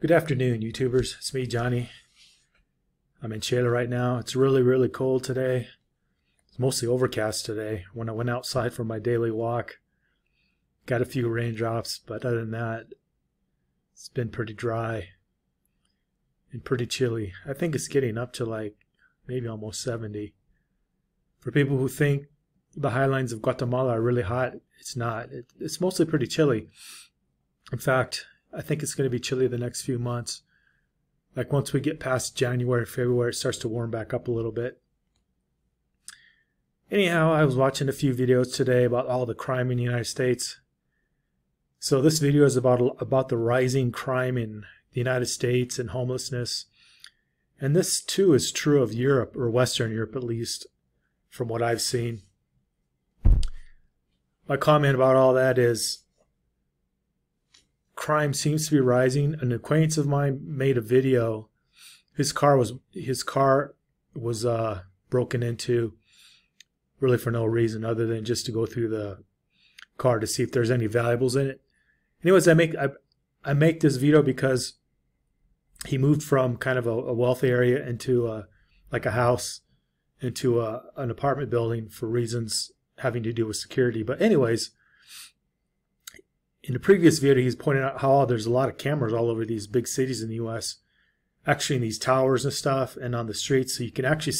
Good afternoon, YouTubers. It's me, Johnny. I'm in Chile right now. It's really cold today. It's mostly overcast today. When I went outside for my daily walk, got a few raindrops, but other than that, it's been pretty dry and pretty chilly. I think it's getting up to like maybe almost 70. For people who think the highlands of Guatemala are really hot, it's not. It's mostly pretty chilly. In fact, I think it's going to be chilly the next few months. Like once we get past January, February, it starts to warm back up a little bit. Anyhow, I was watching a few videos today about all the crime in the United States. So this video is about the rising crime in the United States and homelessness. And this too is true of Europe, or Western Europe at least, from what I've seen. My comment about all that is crime seems to be rising. An acquaintance of mine made a video. His car was broken into, really for no reason other than just to go through the car to see if there's any valuables in it. Anyways, I make this video because he moved from kind of a wealthy area into like a house into an apartment building for reasons having to do with security. But anyways, in the previous video, he's pointing out how there's a lot of cameras all over these big cities in the U.S., actually in these towers and stuff, and on the streets. So you can actually,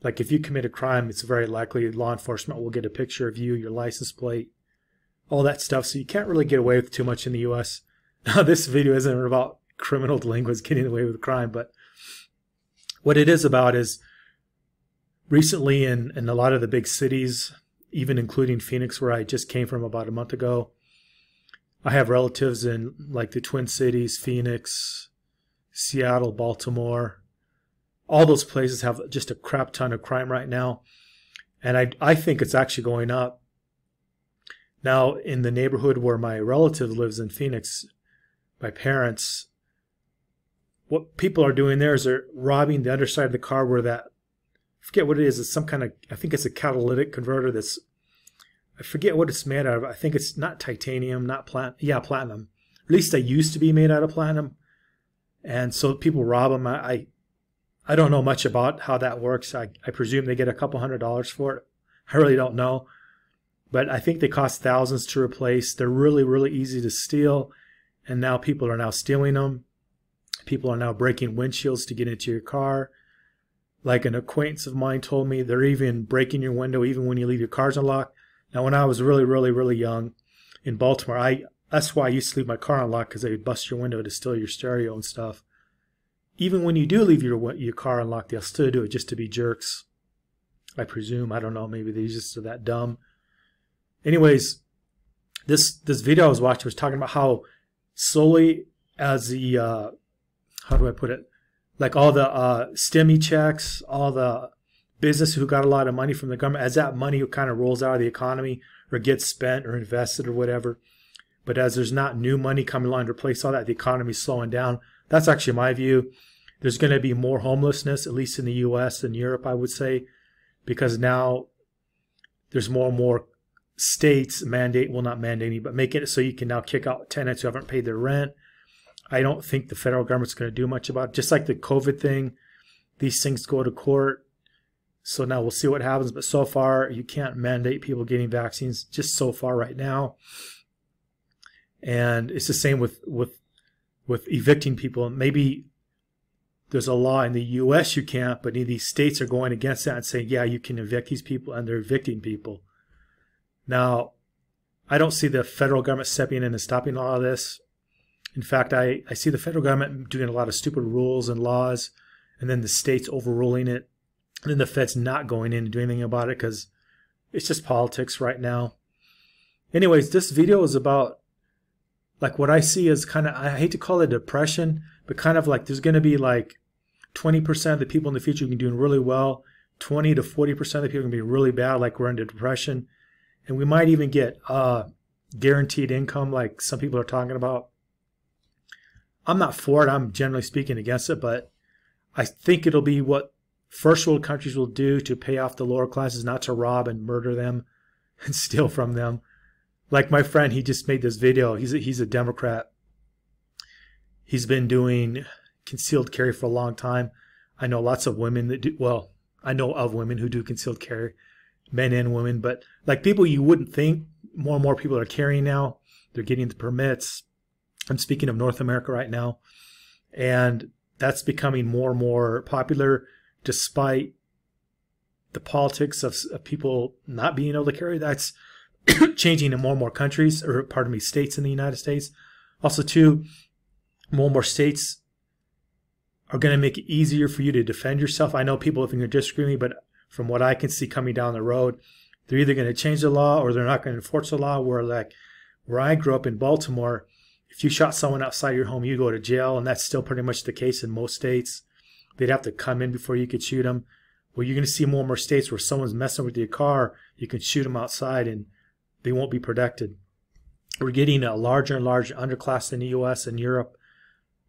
like if you commit a crime, it's very likely law enforcement will get a picture of you, your license plate, all that stuff. So you can't really get away with too much in the U.S. Now, this video isn't about criminal delinquents getting away with crime, but what it is about is recently in a lot of the big cities, even including Phoenix, where I just came from about a month ago, I have relatives in like the Twin Cities, Phoenix, Seattle, Baltimore. All those places have just a crap ton of crime right now. And I think it's actually going up. Now, in the neighborhood where my relative lives in Phoenix, my parents, what people are doing there is they're robbing the underside of the car where that, I forget what it is. It's some kind of, I think it's a catalytic converter that's, I forget what it's made out of. I think it's not titanium, not platinum. Yeah, platinum. At least they used to be made out of platinum. And so people rob them. I don't know much about how that works. I presume they get a couple $100s for it. I really don't know. But I think they cost thousands to replace. They're really easy to steal. And now people are now stealing them. People are now breaking windshields to get into your car. Like an acquaintance of mine told me, they're even breaking your window even when you leave your cars unlocked. Now, when I was really young in Baltimore, that's why I used to leave my car unlocked, because they would bust your window to steal your stereo and stuff. Even when you do leave your car unlocked, they'll still do it just to be jerks. I presume. I don't know. Maybe they just are that dumb. Anyways, this video I was watching was talking about how slowly as the, how do I put it? Like all the STEMI checks, all the business who got a lot of money from the government, as that money kind of rolls out of the economy or gets spent or invested or whatever. But as there's not new money coming along to replace all that, the economy's slowing down. That's actually my view. There's going to be more homelessness, at least in the U.S. and Europe, I would say, because now there's more and more states mandate, well, not mandating, but making it so you can now kick out tenants who haven't paid their rent. I don't think the federal government's going to do much about it. Just like the COVID thing, these things go to court. So now we'll see what happens. But so far, you can't mandate people getting vaccines, just so far right now. And it's the same with evicting people. Maybe there's a law in the U.S. you can't, but these states are going against that and saying, yeah, you can evict these people, and they're evicting people. Now, I don't see the federal government stepping in and stopping all of this. In fact, I see the federal government doing a lot of stupid rules and laws, and then the states overruling it. And then the Fed's not going in and doing anything about it because it's just politics right now. Anyways, this video is about, like, what I see is kind of, I hate to call it depression, but kind of like there's going to be like 20% of the people in the future can be doing really well, 20 to 40% of the people can be really bad, like we're into depression. And we might even get guaranteed income, like some people are talking about. I'm not for it. I'm generally speaking against it, but I think it'll be what first world countries will do to pay off the lower classes, not to rob and murder them and steal from them. Like my friend, he just made this video. He's a Democrat. He's been doing concealed carry for a long time. I know lots of women that do, well, I know of women who do concealed carry, men and women, but like people you wouldn't think, more and more people are carrying now. They're getting the permits. I'm speaking of North America right now. And that's becoming more and more popular despite the politics of people not being able to carry. That's changing in more and more countries, or pardon me, states in the United States. Also, too, more and more states are going to make it easier for you to defend yourself. I know people, if you're going to disagree with me, but from what I can see coming down the road, they're either going to change the law or they're not going to enforce the law. Where I grew up in Baltimore, if you shot someone outside your home, you go to jail, and that's still pretty much the case in most states. They'd have to come in before you could shoot them. Well, you're going to see more and more states where someone's messing with your car, you can shoot them outside and they won't be protected. We're getting a larger and larger underclass in the U.S. and Europe.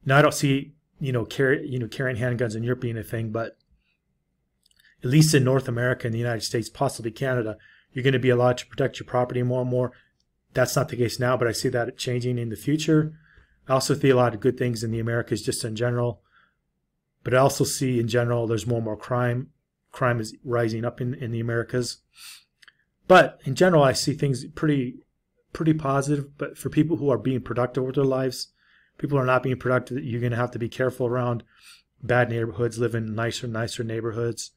Now, I don't see carrying handguns in Europe being a thing, but at least in North America and the United States, possibly Canada, you're going to be allowed to protect your property more and more. That's not the case now, but I see that changing in the future. I also see a lot of good things in the Americas just in general. But I also see in general there's more and more crime. Crime is rising up in the Americas. But in general, I see things pretty positive. But for people who are being productive with their lives, people who are not being productive, you're going to have to be careful around bad neighborhoods, live in nicer neighborhoods.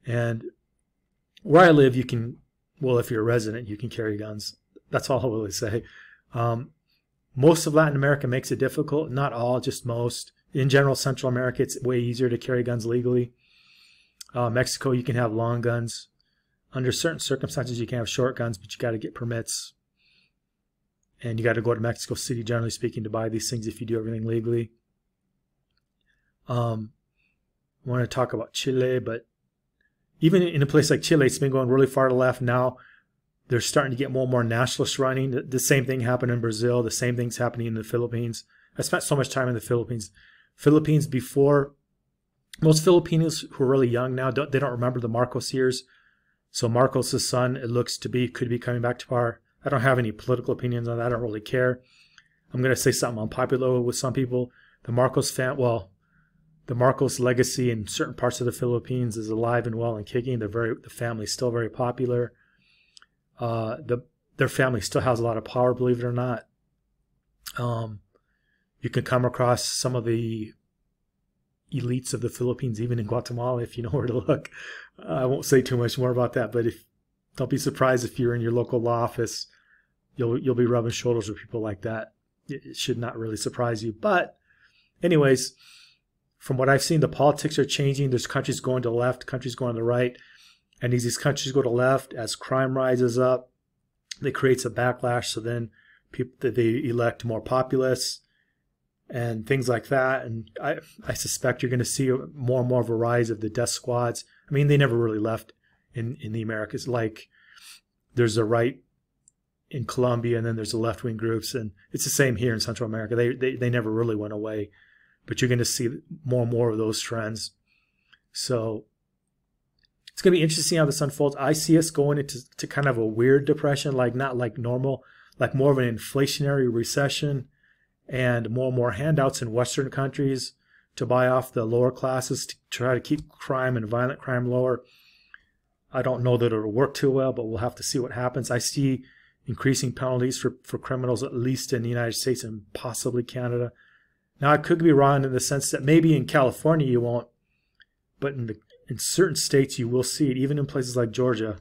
And where I live, you can, well, if you're a resident, you can carry guns. That's all I'll really say. Most of Latin America makes it difficult. Not all, just most. In general, Central America, it's way easier to carry guns legally. Mexico, you can have long guns. Under certain circumstances, you can have short guns, but you got to get permits. And you got to go to Mexico City, generally speaking, to buy these things if you do everything legally. I want to talk about Chile, but even in a place like Chile, it's been going really far to the left now. They're starting to get more and more nationalists running. The same thing happened in Brazil. The same thing's happening in the Philippines. I spent so much time in the Philippines. Philippines before, most Filipinos who are really young now, they don't remember the Marcos years. So Marcos' son, it looks to be, could be coming back to power. I don't have any political opinions on that. I don't really care. I'm going to say something unpopular with some people. The Marcos the Marcos legacy in certain parts of the Philippines is alive and well and kicking. The family's still very popular. Their family still has a lot of power, believe it or not. You can come across some of the elites of the Philippines, even in Guatemala, if you know where to look. I won't say too much more about that, but don't be surprised if you're in your local law office, you'll be rubbing shoulders with people like that. It should not really surprise you. But anyways, from what I've seen, the politics are changing. There's countries going to the left, countries going to the right. And as these countries go to the left, as crime rises up, it creates a backlash. So then they elect more populists and things like that. And I suspect you're going to see more and more of a rise of the death squads. I mean, they never really left in the Americas. Like, there's a right in Colombia, and then there's the left-wing groups. And it's the same here in Central America. They never really went away. But you're going to see more and more of those trends. So it's going to be interesting how this unfolds. I see us going into kind of a weird depression, like not like normal, like more of an inflationary recession, and more handouts in Western countries to buy off the lower classes to try to keep crime and violent crime lower. I don't know that it'll work too well, but we'll have to see what happens. I see increasing penalties for criminals, at least in the United States and possibly Canada. Now, I could be wrong in the sense that maybe in California you won't, but in certain states you will see it, even in places like Georgia.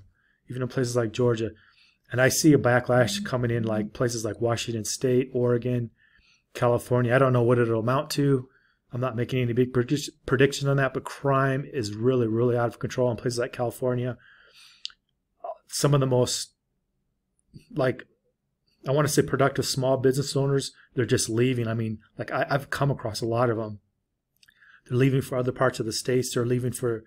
And I see a backlash coming in like places like Washington State, Oregon, California. I don't know what it'll amount to. I'm not making any big prediction on that, but crime is really, really out of control in places like California. Some of the most, like, I want to say productive small business owners, they're just leaving. I mean, like I've come across a lot of them. They're leaving for other parts of the states. They're leaving for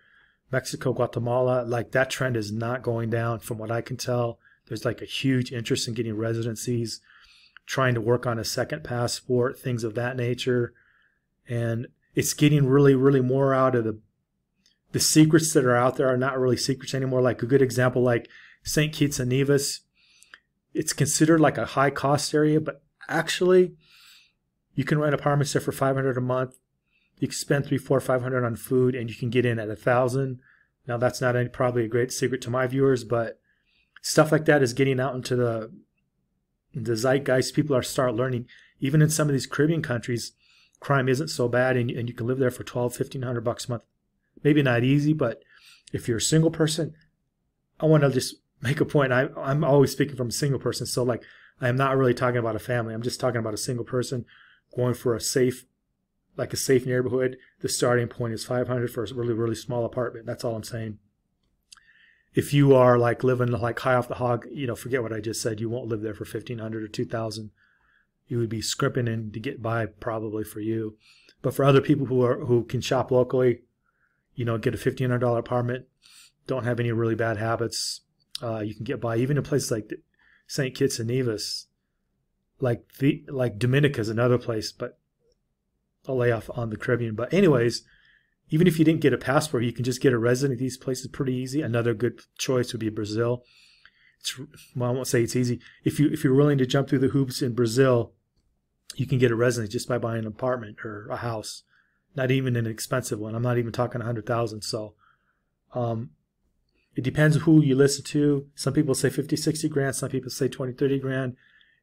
Mexico, Guatemala. Like, that trend is not going down from what I can tell. There's like a huge interest in getting residencies, trying to work on a second passport, things of that nature. And it's getting really, really more out of the secrets that are out there are not really secrets anymore. Like a good example, like St. Kitts and Nevis. It's considered like a high cost area, but actually You can rent apartments there for $500 a month. You can spend $300, $400, $500 on food, and you can get in at $1,000. Now that's not probably a great secret to my viewers, but stuff like that is getting out into the zeitgeist. People are start learning. Even in some of these Caribbean countries, crime isn't so bad, and you can live there for $1,200, $1,500 a month. Maybe not easy, but if you're a single person, I want to just make a point. I'm always speaking from a single person, so like I am not really talking about a family. I'm just talking about a single person going for a safe neighborhood. The starting point is $500 for a really, really small apartment. That's all I'm saying. If you are like living like high off the hog, forget what I just said. You won't live there for $1,500 or $2,000. You would be scrimping in to get by probably for you. But for other people who can shop locally, get a $1,500 apartment, don't have any really bad habits, you can get by. Even in places like St. Kitts and Nevis, like Dominica is another place, but I'll lay off on the Caribbean. But anyways, even if you didn't get a passport, you can just get a resident at these places pretty easy. Another good choice would be Brazil. I won't say it's easy. If you're willing to jump through the hoops in Brazil, you can get a residence just by buying an apartment or a house. Not even an expensive one. I'm not even talking $100,000. So it depends who you listen to. Some people say 50, 60 grand. Some people say 20, 30 grand.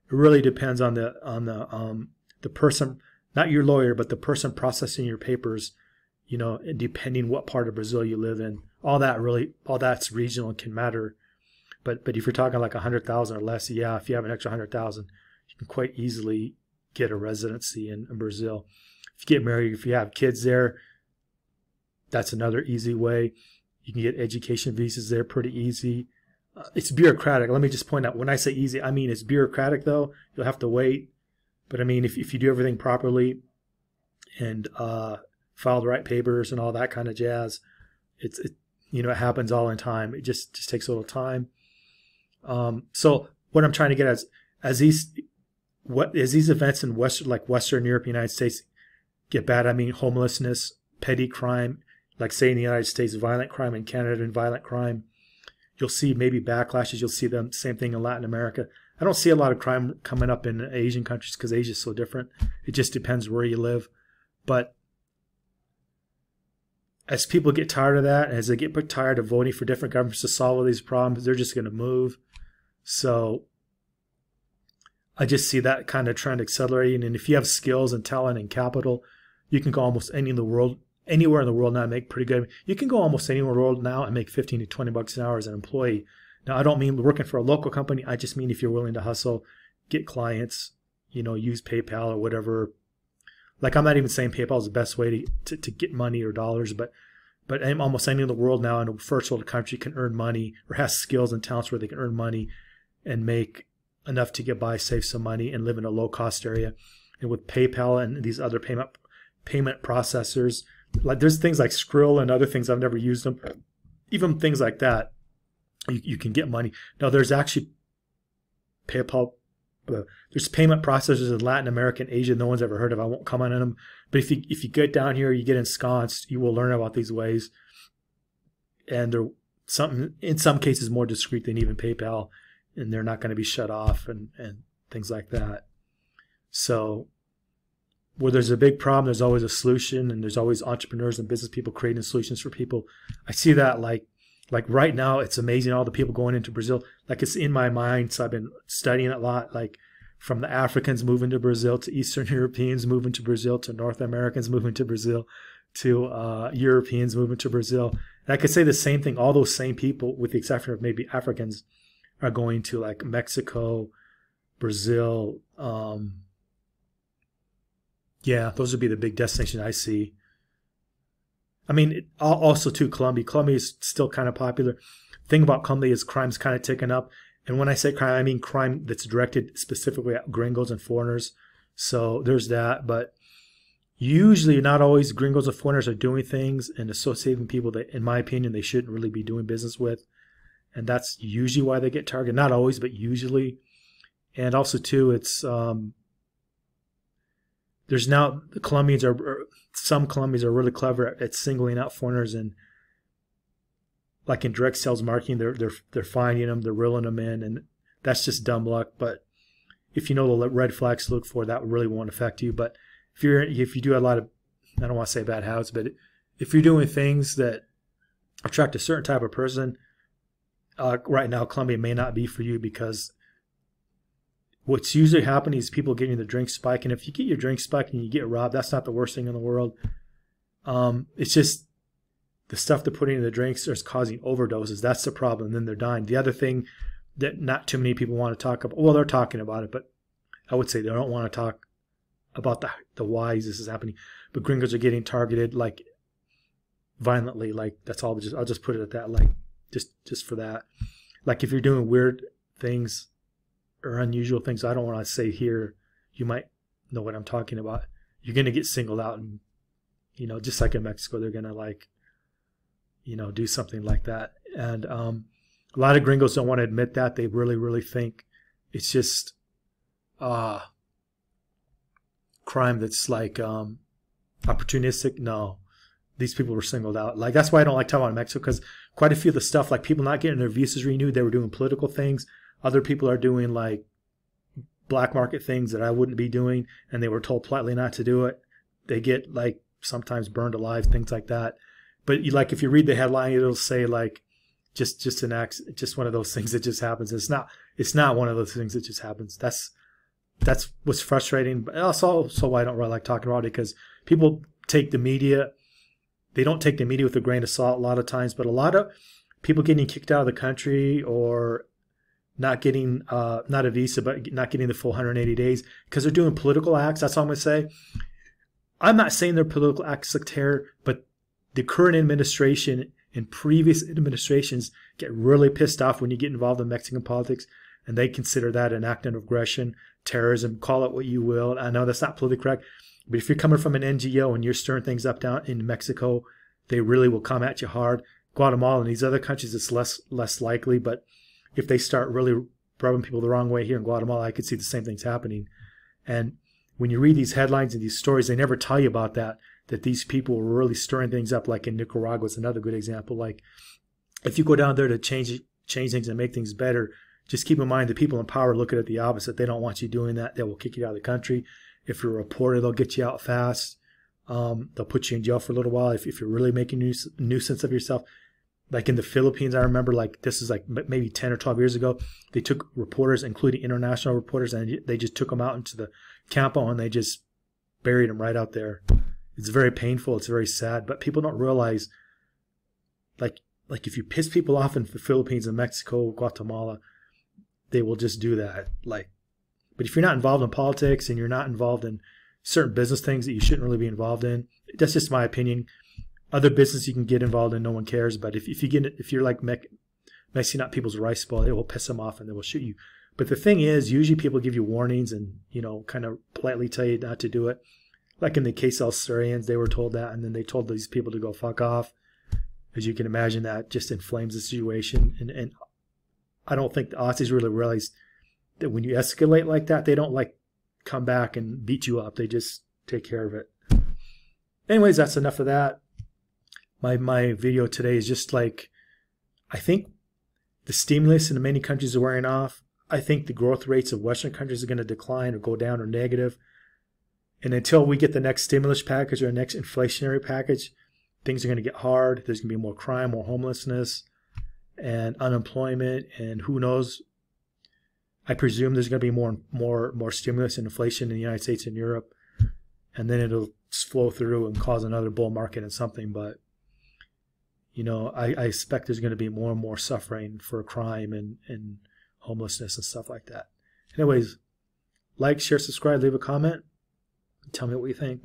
It really depends on the person, not your lawyer, but the person processing your papers. Depending what part of Brazil you live in, all that's regional and can matter. But if you're talking like 100,000 or less, yeah, if you have an extra 100,000, you can quite easily get a residency in Brazil. If you get married, if you have kids there, that's another easy way. You can get education visas there pretty easy. It's bureaucratic. Let me just point out, when I say easy, I mean it's bureaucratic though. You'll have to wait. But I mean, if you do everything properly and file the right papers and all that kind of jazz, it happens all in time. It just takes a little time. So what I'm trying to get at is, as these events in Western Europe, United States get bad, I mean homelessness, petty crime, like say in the United States, violent crime, in Canada and violent crime, you'll see maybe backlashes. You'll see the same thing in Latin America. I don't see a lot of crime coming up in Asian countries because Asia is so different. It just depends where you live. But as people get tired of that, as they get tired of voting for different governments to solve all these problems, they're just going to move. So I just see that kind of trend accelerating. And if you have skills and talent and capital, you can go almost anywhere in the world now and make pretty good. You can go almost anywhere in the world now and make 15 to 20 bucks an hour as an employee. Now, I don't mean working for a local company. I just mean if you're willing to hustle, get clients, use PayPal or whatever. Like, I'm not even saying PayPal is the best way to get money or dollars, but almost any in the world now in a first world country can earn money or has skills and talents where they can earn money and make enough to get by, save some money, and live in a low-cost area. And with PayPal and these other payment processors, like there's things like Skrill and other things, I've never used them. Even things like that, you can get money. Now, there's actually PayPal. There's payment processors in Latin America and Asia no one's ever heard of. I won't comment on them. But if you get down here, you get ensconced, you will learn about these ways. And they're in some cases more discreet than even PayPal, and they're not going to be shut off and things like that. So where there's a big problem, there's always a solution, and there's always entrepreneurs and business people creating solutions for people. I see that like right now, it's amazing all the people going into Brazil. Like, it's in my mind, so I've been studying it a lot. Like, from the Africans moving to Brazil, to Eastern Europeans moving to Brazil, to North Americans moving to Brazil, to Europeans moving to Brazil. And I could say the same thing. All those same people, with the exception of maybe Africans, are going to like Mexico, Brazil. Yeah, those would be the big destinations I see. I mean, also too, Colombia. Colombia is still kind of popular. The thing about Colombia is crime's kind of ticking up. And when I say crime, I mean crime that's directed specifically at gringos and foreigners. So there's that. But usually, not always, gringos and foreigners are doing things and associating people that, in my opinion, they shouldn't really be doing business with. And that's usually why they get targeted. Not always, but usually. And also, too, it's there's now the Colombians some Colombians are really clever at singling out foreigners, and like in direct sales marketing, they're finding them, they're reeling them in, and that's just dumb luck. But if you know the red flags to look for, that really won't affect you. But if you do a lot of, I don't want to say bad habits, but if you're doing things that attract a certain type of person, right now Colombia may not be for you, because what's usually happening is people getting the drink spike. And if you get your drink spike and you get robbed, that's not the worst thing in the world. It's just the stuff they're putting in the drinks is causing overdoses. That's the problem. And then they're dying. The other thing that not too many people want to talk about, well, they're talking about it, but I would say they don't want to talk about the whys this is happening. But gringos are getting targeted like violently. Like, that's all. I'll just put it at that. Like, just for that. Like, if you're doing weird things or unusual things, I don't want to say here, you might know what I'm talking about. You're going to get singled out, and just like in Mexico, they're going to like, do something like that. And a lot of gringos don't want to admit that. They really, really think it's just crime that's like opportunistic. No, these people were singled out. Like, that's why I don't like talking about Mexico, because quite a few of the stuff, like people not getting their visas renewed, they were doing political things. Other people are doing like black market things that I wouldn't be doing, and they were told politely not to do it. They get like sometimes burned alive, things like that. But like, if you read the headline, it'll say like just one of those things that just happens. It's not one of those things that just happens. That's what's frustrating. But also why I don't really like talking about it, because people take the media. They don't take the media with a grain of salt a lot of times, but a lot of people getting kicked out of the country or not getting, not a visa, but not getting the full 180 days because they're doing political acts. That's all I'm going to say. I'm not saying they're political acts of terror, but the current administration and previous administrations get really pissed off when you get involved in Mexican politics, and they consider that an act of aggression, terrorism, call it what you will. I know that's not politically correct, but if you're coming from an NGO and you're stirring things up down in Mexico, they really will come at you hard. Guatemala and these other countries, it's less likely, but if they start really rubbing people the wrong way here in Guatemala, I could see the same things happening. And when you read these headlines and these stories, they never tell you about that these people were really stirring things up. Like in Nicaragua, it's another good example. Like, if you go down there to change things and make things better, just keep in mind the people in power look at it the opposite. They don't want you doing that. They will kick you out of the country. If you're a reporter, they'll get you out fast. They'll put you in jail for a little while if you're really making a nuisance of yourself. Like in the Philippines, I remember, like, this is like maybe 10 or 12 years ago, they took reporters, including international reporters, and they just took them out into the campo and they just buried them right out there. It's very painful. It's very sad, but people don't realize, like if you piss people off in the Philippines and Mexico, Guatemala, they will just do that. Like, but if you're not involved in politics and you're not involved in certain business things that you shouldn't really be involved in, that's just my opinion. Other business you can get involved in, no one cares. But if you're like messing up people's rice bowl, it will piss them off and they will shoot you. But the thing is, usually people give you warnings and kind of politely tell you not to do it. Like in the case of Syrians, they were told that, and then they told these people to go fuck off. As you can imagine, that just inflames the situation. And I don't think the Aussies really realize that when you escalate like that, they don't like come back and beat you up. They just take care of it. Anyways, that's enough of that. My video today is just like, I think the stimulus in many countries are wearing off. I think the growth rates of Western countries are going to decline or go down or negative. And until we get the next stimulus package or the next inflationary package, things are going to get hard. There's going to be more crime, more homelessness, and unemployment, and who knows. I presume there's going to be more stimulus and inflation in the United States and Europe, and then it'll flow through and cause another bull market and something. But I expect there's going to be more and more suffering for crime and homelessness and stuff like that. Anyways, like, share, subscribe, leave a comment. Tell me what you think.